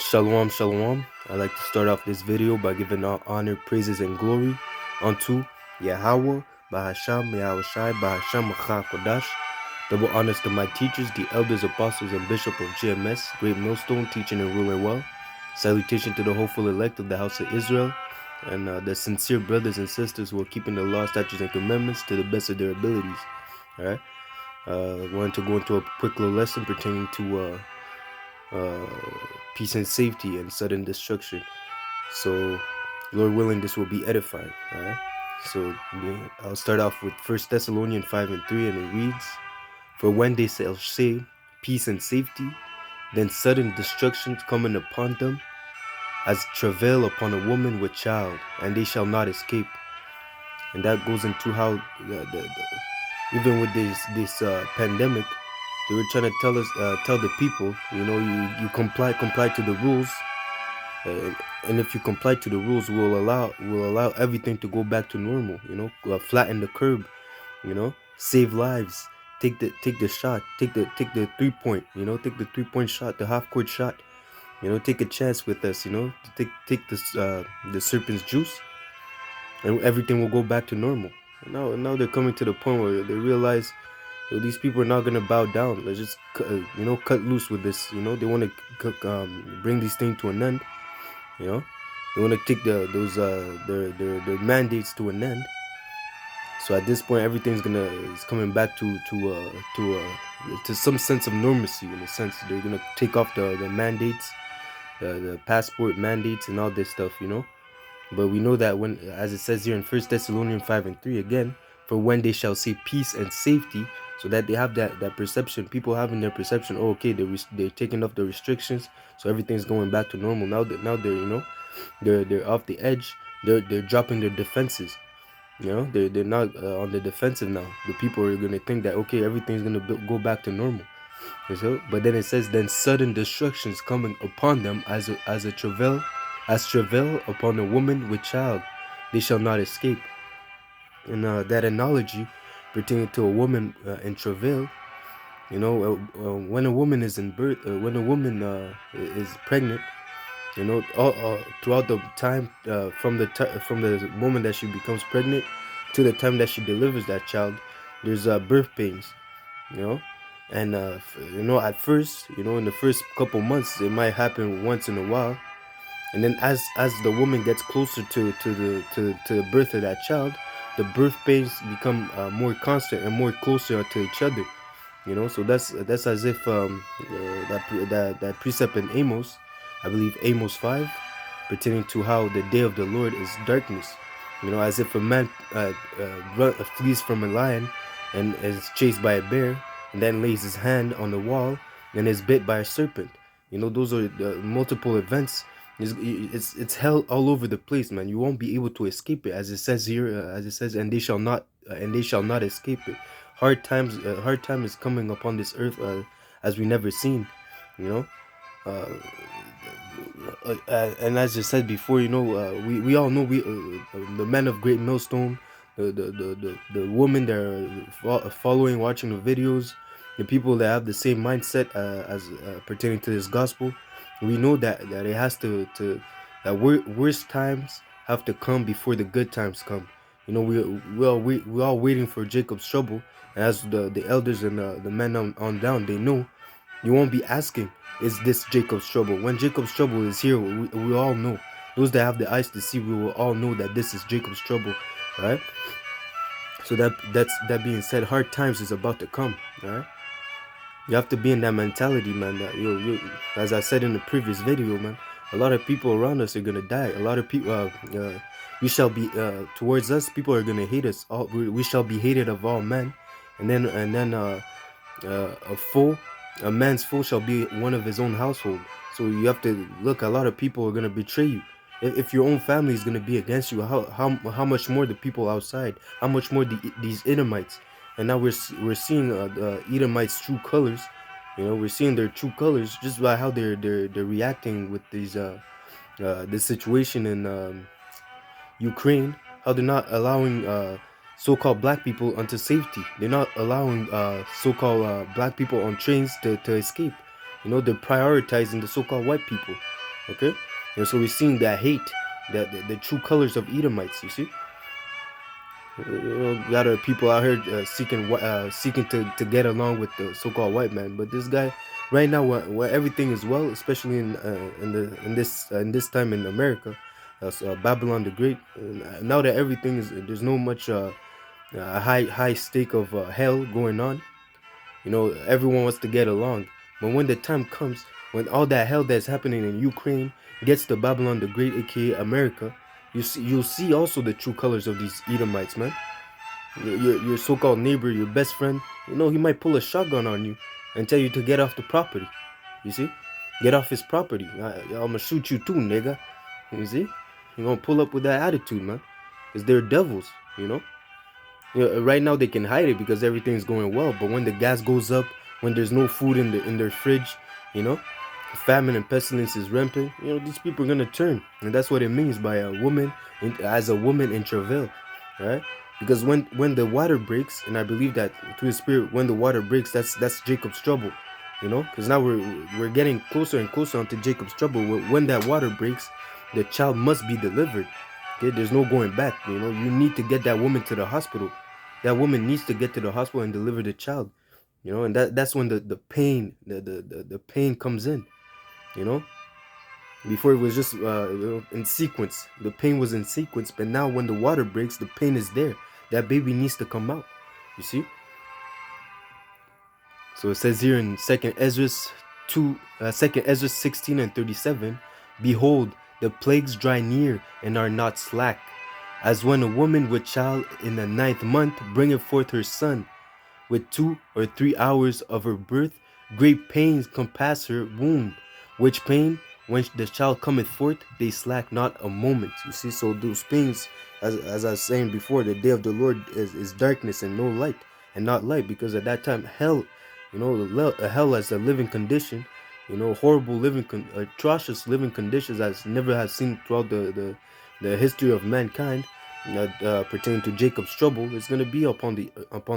Shalom, shalom. I'd like to start off this video by giving all honor, praises, and glory unto Yahweh, Bahasham, Yahushai, Bahasham, Kodash. Double honors to my teachers, the elders, apostles, and bishop of GMS, Great Millstone, teaching and ruling well. Salutation to the hopeful elect of the house of Israel, and the sincere brothers and sisters who are keeping the law, statutes, and commandments to the best of their abilities. All right. Wanted to go into a quick little lesson pertaining to peace and safety and sudden destruction. So, Lord willing, this will be edifying. All right. So I'll start off with 1 Thessalonians 5:3, and it reads, "For when they shall say peace and safety, then sudden destruction coming upon them, as travail upon a woman with child, and they shall not escape." And that goes into how even with this pandemic, they were trying to tell the people, you comply to the rules, and if you comply to the rules, we'll allow everything to go back to normal. Flatten the curb, save lives, take the shot, take the 3-point, take the 3-point shot, the half-court shot, take a chance with us, take this the serpent's juice, and everything will go back to normal. Now they're coming to the point where they realize, these people are not gonna bow down. Let's just cut loose with this. They want to bring these things to an end. They want to take their mandates to an end. So at this point, everything's is coming back to some sense of normalcy. In a sense, they're gonna take off the mandates, the passport mandates, and all this stuff. But we know that when, as it says here in 1 Thessalonians 5:3 again, for when they shall say peace and safety, so that they have that perception, people having their perception, oh, okay, they're taking off the restrictions, so everything's going back to normal. Now they're they're off the edge. They're dropping their defenses. They're not on the defensive now. The people are gonna think that, okay, everything's gonna go back to normal. But then it says, then sudden destructions coming upon them as travail upon a woman with child, they shall not escape. And that analogy pertaining to a woman in travail, when a woman is in birth, when a woman is pregnant, all throughout the time, from the moment that she becomes pregnant to the time that she delivers that child, there's birth pains, and at first, in the first couple months, it might happen once in a while, and then as the woman gets closer to the birth of that child, the birth pains become more constant and more closer to each other. So that's as if that precept in Amos, I believe Amos 5, pertaining to how the day of the Lord is darkness. As if a man flees from a lion and is chased by a bear, and then lays his hand on the wall and is bit by a serpent. Those are the multiple events. It's hell all over the place, man. You won't be able to escape it, as it says here, and they shall not escape it. Hard time is coming upon this earth as we never seen. And as I said before, we all know, the men of Great Millstone, the women that are following, watching the videos, the people that have the same mindset as pertaining to this gospel. We know that it has to that worst times have to come before the good times come. We're all waiting for Jacob's trouble. And as the elders and the men on down, they know, you won't be asking, is this Jacob's trouble? When Jacob's trouble is here, we all know. Those that have the eyes to see, we will all know that this is Jacob's trouble, right? So that being said, hard times is about to come, right? You have to be in that mentality, man. That you, as I said in the previous video, man, a lot of people around us are gonna die. A lot of people, we shall be towards us. People are gonna hate us. We shall be hated of all men, and then a man's foe shall be one of his own household. So you have to look. A lot of people are gonna betray you. If your own family is gonna be against you, how much more the people outside? How much more these Edomites? And now we're seeing the Edomites' true colors. We're seeing their true colors just by how they're reacting with these this situation in Ukraine. How they're not allowing so-called black people onto safety. They're not allowing so-called black people on trains to escape. They're prioritizing the so-called white people. Okay, and so we're seeing that hate, that the true colors of Edomites. You see, a lot of people out here seeking to get along with the so-called white man. But this guy, right now, where everything is well, especially in this time in America, Babylon the Great. Now that everything is, there's no much a high stake of hell going on. Everyone wants to get along. But when the time comes, when all that hell that's happening in Ukraine gets to Babylon the Great, aka America, you'll see also the true colors of these Edomites, man. Your so-called neighbor, your best friend, he might pull a shotgun on you and tell you to get off the property. You see, get off his property. I'ma shoot you too, nigga. You see, you gonna pull up with that attitude, man, because they're devils. You know. Right now they can hide it because everything's going well. But when the gas goes up, when there's no food in their fridge, you know, famine and pestilence is rampant. These people are gonna turn, and that's what it means by as a woman in travail, right? Because when the water breaks, and I believe that through the spirit, when the water breaks, that's Jacob's trouble, because now we're getting closer and closer onto Jacob's trouble. When that water breaks, the child must be delivered. Okay, there's no going back. You need to get that woman to the hospital. That woman needs to get to the hospital and deliver the child. And that's when the pain the pain comes in. You know, before it was just in sequence. The pain was in sequence, but now when the water breaks, the pain is there. That baby needs to come out. You see. So it says here in Second Ezra 16:37, behold, the plagues draw near and are not slack, as when a woman with child in the ninth month bringeth forth her son, with 2 or 3 hours of her birth, great pains compass her womb, which pain, when the child cometh forth, they slack not a moment. You see, so those pains, as I was saying before, the day of the Lord is darkness and no light, and not light, because at that time, hell, hell as a living condition, horrible atrocious living conditions as never has seen throughout the history of mankind, pertaining to Jacob's trouble, is going to be upon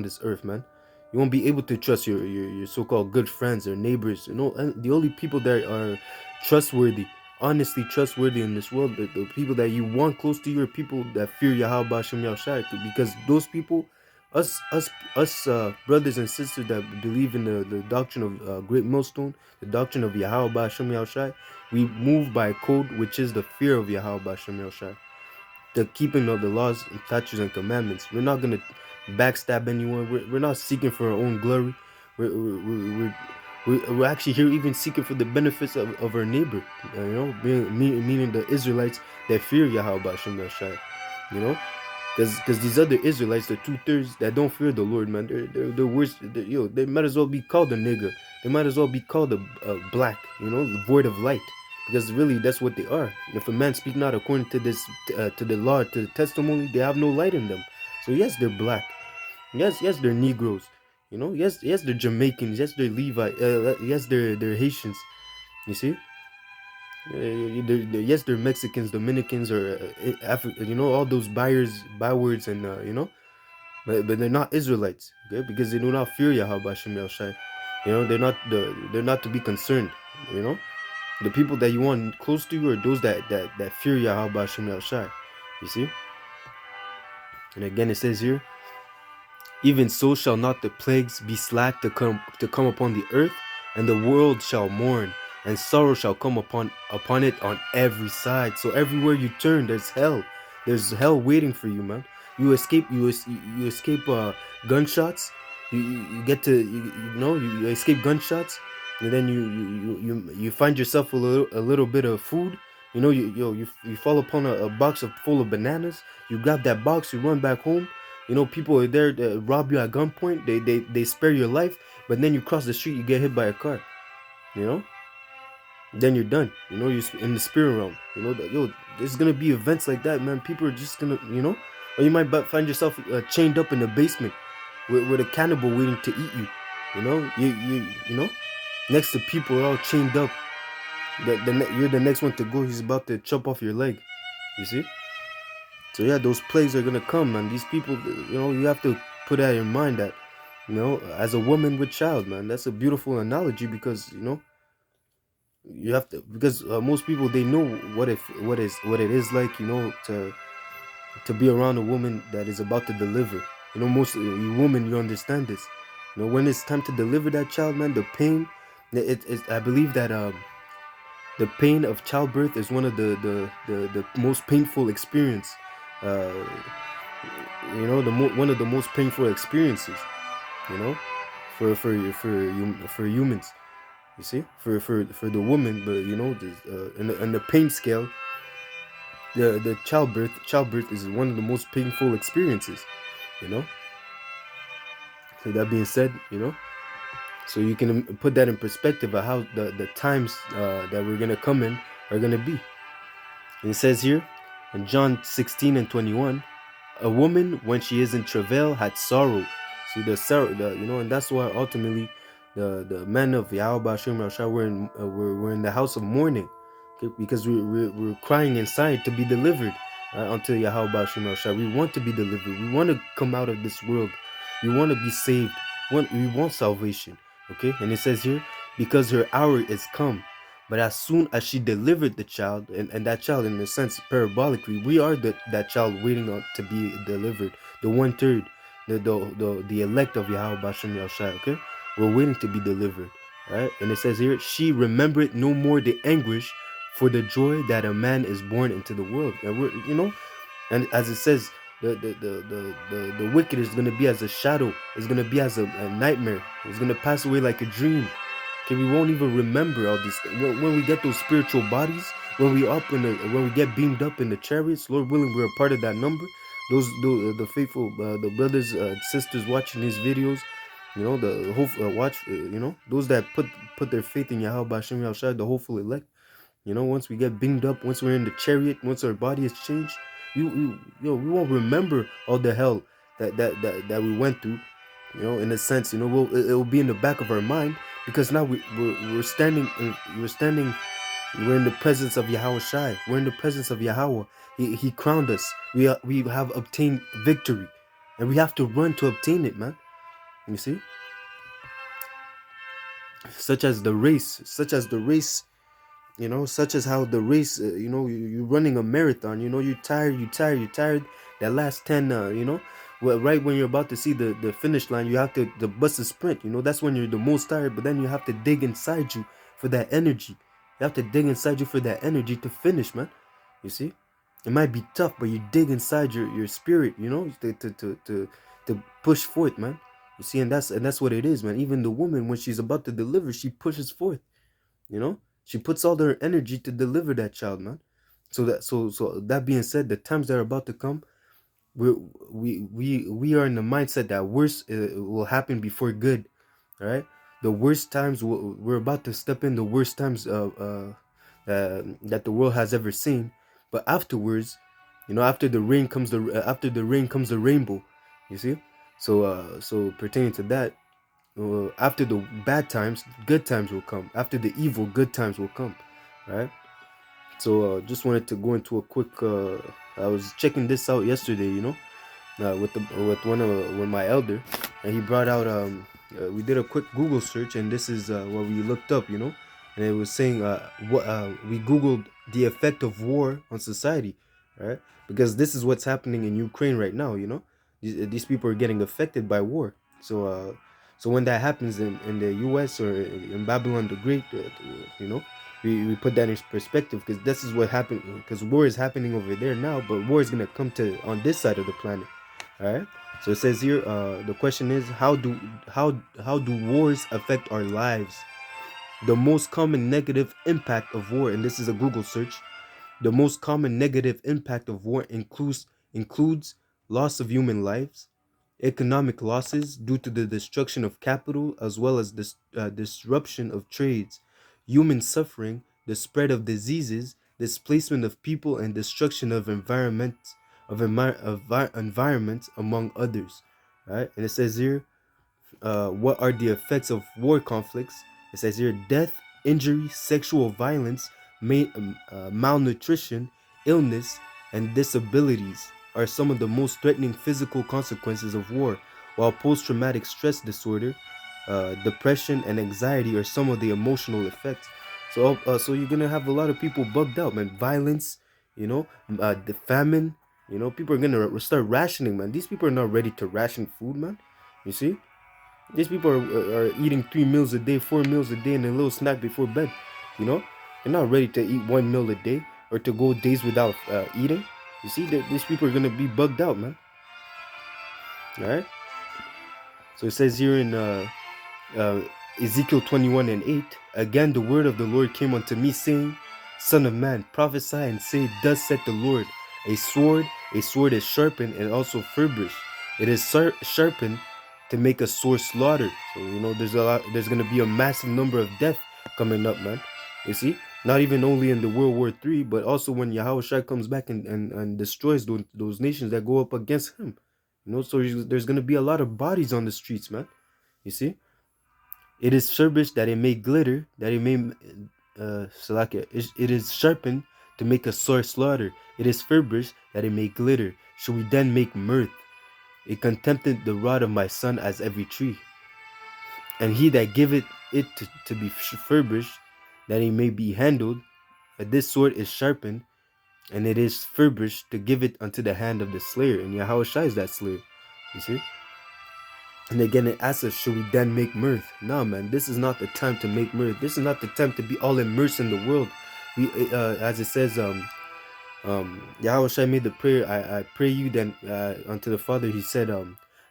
this earth, man. You won't be able to trust your so-called good friends or neighbors. And the only people that are trustworthy, honestly trustworthy in this world, the people that you want close to you are people that fear Yahweh Bashem Yahushai, because those people, us brothers and sisters that believe in the doctrine of Great Millstone, the doctrine of Yahweh Bashem Yahushai, we move by a code which is the fear of Yahweh Bashem Yahushai, the keeping of the laws, statutes, and commandments. We're not gonna backstab anyone. We're not seeking for our own glory. We're actually here even seeking for the benefits of our neighbor. Meaning the Israelites that fear Yahweh Ba'Shem Yahshai. You know, because these other Israelites, the 2/3 that don't fear the Lord, man, they're worse. They might as well be called a nigger. They might as well be called a black. Void of light. Because really, that's what they are. If a man speak not according to to the law, to the testimony, they have no light in them. So yes, they're black. Yes, they're Negroes. Yes, they're Jamaicans. Yes, they're Levi. Yes, they're Haitians. You see, yes, they're Mexicans, Dominicans, or Africa. All those bywords, and but they're not Israelites. Okay, because they do not fear Yahweh Hashem Shai. They're not to be concerned. You know. The people that you want close to you are those that fear Yahweh Hashem Shai. You see? And again it says here, even so shall not the plagues be slack to come upon the earth, and the world shall mourn, and sorrow shall come upon it on every side. So everywhere you turn, there's hell. There's hell waiting for you, man. You escape gunshots. You get to you escape gunshots, and then you find yourself a little bit of food. You fall upon a box full of bananas. You grab that box, you run back home. People are there to rob you at gunpoint. They spare your life, but then you cross the street, you get hit by a car. You know, then you're done. You're in the spirit realm. There's gonna be events like that, man. People are just gonna, or you might find yourself chained up in the basement with a cannibal waiting to eat you. Next to people all chained up. You're the next one to go. He's about to chop off your leg. You see? So yeah, those plagues are gonna come, man. These people, you have to put that in mind that, as a woman with child, man, that's a beautiful analogy because, You have to, because most people, they know what it is like, to be around a woman that is about to deliver. Most you women, you understand this. When it's time to deliver that child, man, the pain. I believe that the pain of childbirth is one of the most painful experience. Uh, one of the most painful experiences. You know, for humans. You see, for the woman, but in the pain scale, the childbirth is one of the most painful experiences. You know. So that being said, so you can put that in perspective of how the times that we're gonna come in are gonna be. And it says here in John 16:21, a woman when she is in travail had sorrow. See the sorrow, and that's why ultimately the men of Yahweh Shem Rasha were in the house of mourning, okay? Because we're crying inside to be delivered until Yahweh Shem Rasha. We want to be delivered. We want to come out of this world. We want to be saved. We want salvation. Okay, and it says here, because her hour is come. But as soon as she delivered the child, and that child, in a sense, parabolically, we are that child waiting on to be delivered, the one third, the elect of Yahweh Bashem Yahushai. Okay, we're waiting to be delivered, right? And it says here, she remembered no more the anguish for the joy that a man is born into the world. And and as it says, the wicked is going to be as a shadow. It's going to be as a nightmare. It's going to pass away like a dream. Okay, we won't even remember all these things. When we get those spiritual bodies, when we get beamed up in the chariots, Lord willing, we're a part of that number. The faithful, the brothers, sisters watching these videos, the hope watch, those that put their faith in Yahweh Bashem Yahushua, the hopeful elect. Once we get beamed up, once we're in the chariot, once our body is changed, we won't remember all the hell that we went through. In a sense, it'll be in the back of our mind, because now we're standing, we're in the presence of Yahweh Shai. We're in the presence of Yahweh. He crowned us. We have obtained victory, and we have to run to obtain it, man. You see, such as the race, such as how the race, you're running a marathon, you're tired. That last 10, well, right when you're about to see the finish line, you have to the bust a sprint, that's when you're the most tired, but then you have to dig inside you for that energy. You have to dig inside you for that energy to finish, man. You see, it might be tough, but you dig inside your spirit, to push forth, man. You see, and that's what it is, man. Even the woman, when she's about to deliver, she pushes forth. She puts all her energy to deliver that child, man. So that being said, the times that are about to come, we are in the mindset that worse will happen before good. All right, the worst times, we're about to step in the worst times that the world has ever seen. But afterwards, after the rain comes the rainbow. You see, so pertaining to that, after the bad times, good times will come. After the evil, good times will come. Right? So just wanted to go into a quick. I was checking this out yesterday. With my elder, and he brought out. We did a quick Google search, and this is what we looked up. And it was saying what we Googled the effect of war on society, right? Because this is what's happening in Ukraine right now. These people are getting affected by war. So when that happens in the U.S. or in Babylon the Great, we put that in perspective, because this is what happened. Because war is happening over there now, but war is gonna come to on this side of the planet. All right. So it says here, the question is, how do wars affect our lives? The most common negative impact of war, and this is a Google search. The most common negative impact of war includes loss of human lives, economic losses due to the destruction of capital, as well as this disruption of trades, human suffering, the spread of diseases, displacement of people, and destruction of environments, among others. Right, and it says here, what are the effects of war conflicts? It says here, death, injury, sexual violence, malnutrition, illness, and disabilities are some of the most threatening physical consequences of war, while post-traumatic stress disorder, depression, and anxiety are some of the emotional effects. So you're gonna have a lot of people bugged out, man. Violence, the famine. People are gonna start rationing, man. These people are not ready to ration food, man. You see, these people are eating 3 meals a day, 4 meals a day, and a little snack before bed. You know, they're not ready to eat 1 meal a day or to go days without eating. You see, these people are gonna be bugged out, man. All right. So it says here in uh, Ezekiel 21:8, again the word of the Lord came unto me, saying, Son of man, prophesy and say, Thus saith the Lord, a sword is sharpened and also furbished. It is sharpened to make a sore slaughter. So there's gonna be a massive number of death coming up, man. You see, not even only in the World War III, but also when Yahushua comes back and destroys those nations that go up against him. So there's gonna be a lot of bodies on the streets, man. You see, it is furbished that it may glitter, that it may, Salakia, it is sharpened to make a sore slaughter. It is furbished that it may glitter. Should we then make mirth? It contempted the rod of my son as every tree. And he that giveth it to be furbished, that it may be handled, that this sword is sharpened, and it is furbished to give it unto the hand of the slayer. And Yahushua is that slayer. You see? And again, it asks us, should we then make mirth? No, man, this is not the time to make mirth. This is not the time to be all immersed in the world. As it says, Yahweh made the prayer, I pray you then unto the Father. He said,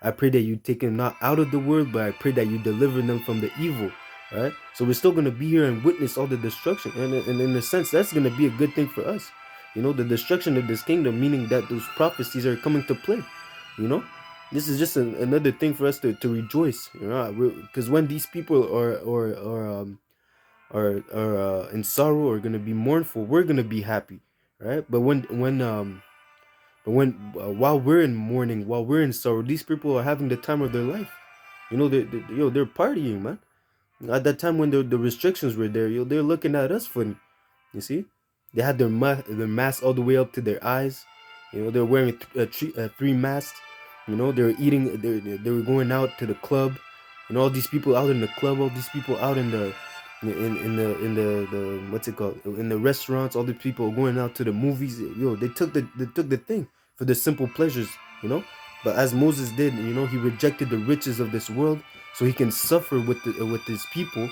I pray that you take him not out of the world, but I pray that you deliver them from the evil. Right? So we're still going to be here and witness all the destruction. And in a sense, that's going to be a good thing for us. The destruction of this kingdom, meaning that those prophecies are coming to play. This is just another thing for us to rejoice. Because when these people are in sorrow or going to be mournful, we're going to be happy. Right? But when while we're in mourning, while we're in sorrow, these people are having the time of their life. They're partying, man. At that time when the restrictions were there, they're looking at us funny. You see, they had their mask all the way up to their eyes. They're wearing three masks. They were eating. They were going out to the club. All these people out in the club. All these people out in the what's it called, in the restaurants. All the people going out to the movies. They took the thing for the simple pleasures. But as Moses did, he rejected the riches of this world so he can suffer with his people.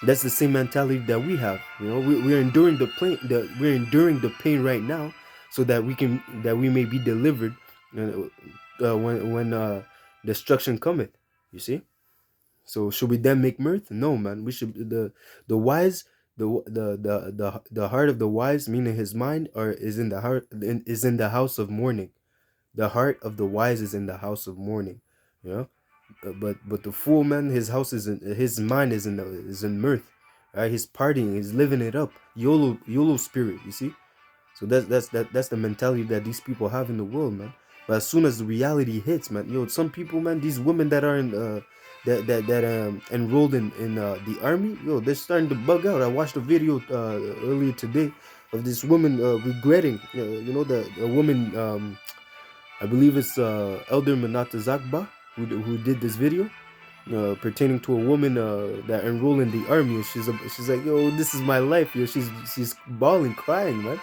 That's the same mentality that we have. We're enduring the pain. We're enduring the pain right now, so that we may be delivered when destruction cometh. You see. So should we then make mirth? No, man. We should the wise, the heart of the wise, meaning his mind, is in the heart, is in the house of mourning. The heart of the wise is in the house of mourning. You know, but the fool, man, his mind is in mirth. Right? He's partying. He's living it up. YOLO spirit. You see. So that's the mentality that these people have in the world, man. But as soon as the reality hits, man, some people, man, these women that are in that enrolled in the army, they're starting to bug out. I watched a video earlier today of this woman regretting, the woman, I believe it's Elder Manata Zakba who did this video pertaining to a woman that enrolled in the army. And she's like, yo, this is my life. She's bawling, crying, man.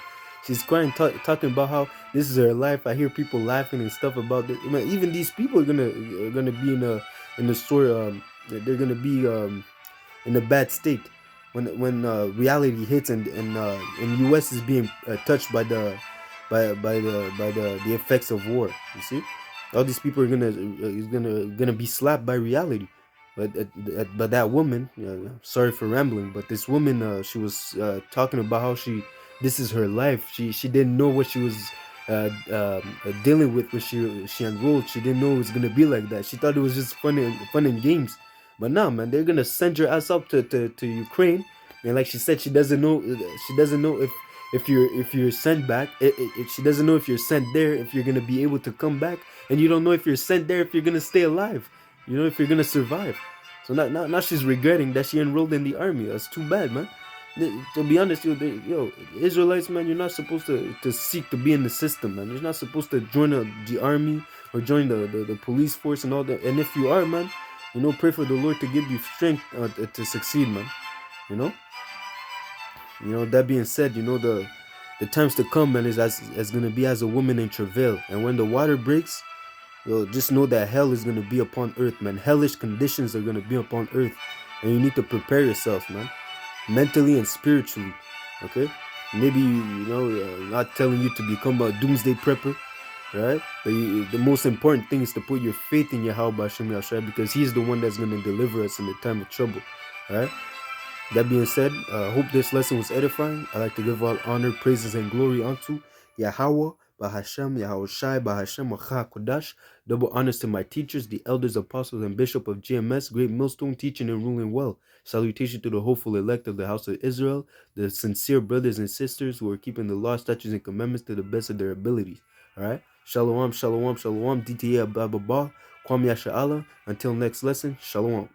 She's crying, talking about how this is her life. I hear people laughing and stuff about this. Man, even these people are gonna be in a store. They're gonna be in a bad state when reality hits and U.S. is being touched by the effects of war. You see, all these people are gonna be slapped by reality. But that woman, sorry for rambling, but this woman, she was talking about how this is her life. She didn't know what she was dealing with when she enrolled. She didn't know it was gonna be like that. She thought it was just fun and games. But now, man, they're gonna send your ass up to Ukraine, and like she said, she doesn't know if you're sent back. She doesn't know if you're sent there, if you're gonna be able to come back, and you don't know if you're sent there, if you're gonna stay alive. If you're gonna survive. So now she's regretting that she enrolled in the army. That's too bad, man. To be honest, Israelites, man, you're not supposed to seek to be in the system, man. You're not supposed to join the army or join the police force and all that. And if you are, man, pray for the Lord to give you strength to succeed, man. That being said, the times to come, man, is as gonna be as a woman in travail. And when the water breaks, just know that hell is gonna be upon earth, man. Hellish conditions are gonna be upon earth, and you need to prepare yourself, man, mentally and spiritually. Okay, maybe not telling you to become a doomsday prepper, right? But the most important thing is to put your faith in Yahweh Hashem Yahshua, because He's the one that's gonna deliver us in the time of trouble, right? That being said, I hope this lesson was edifying. I like to give all honor, praises, and glory unto Yahweh, Bahashem, Yahweh Shai, Bahashem, Acha Kodash. Double honors to my teachers, the elders, apostles, and bishop of GMS, Great Millstone, teaching and ruling well. Salutation to the hopeful elect of the house of Israel, the sincere brothers and sisters who are keeping the law, statutes, and commandments to the best of their abilities. All right? Shalom, shalom, shalom, DTA Abba, Kwam Yasha Allah. Until next lesson, shalom.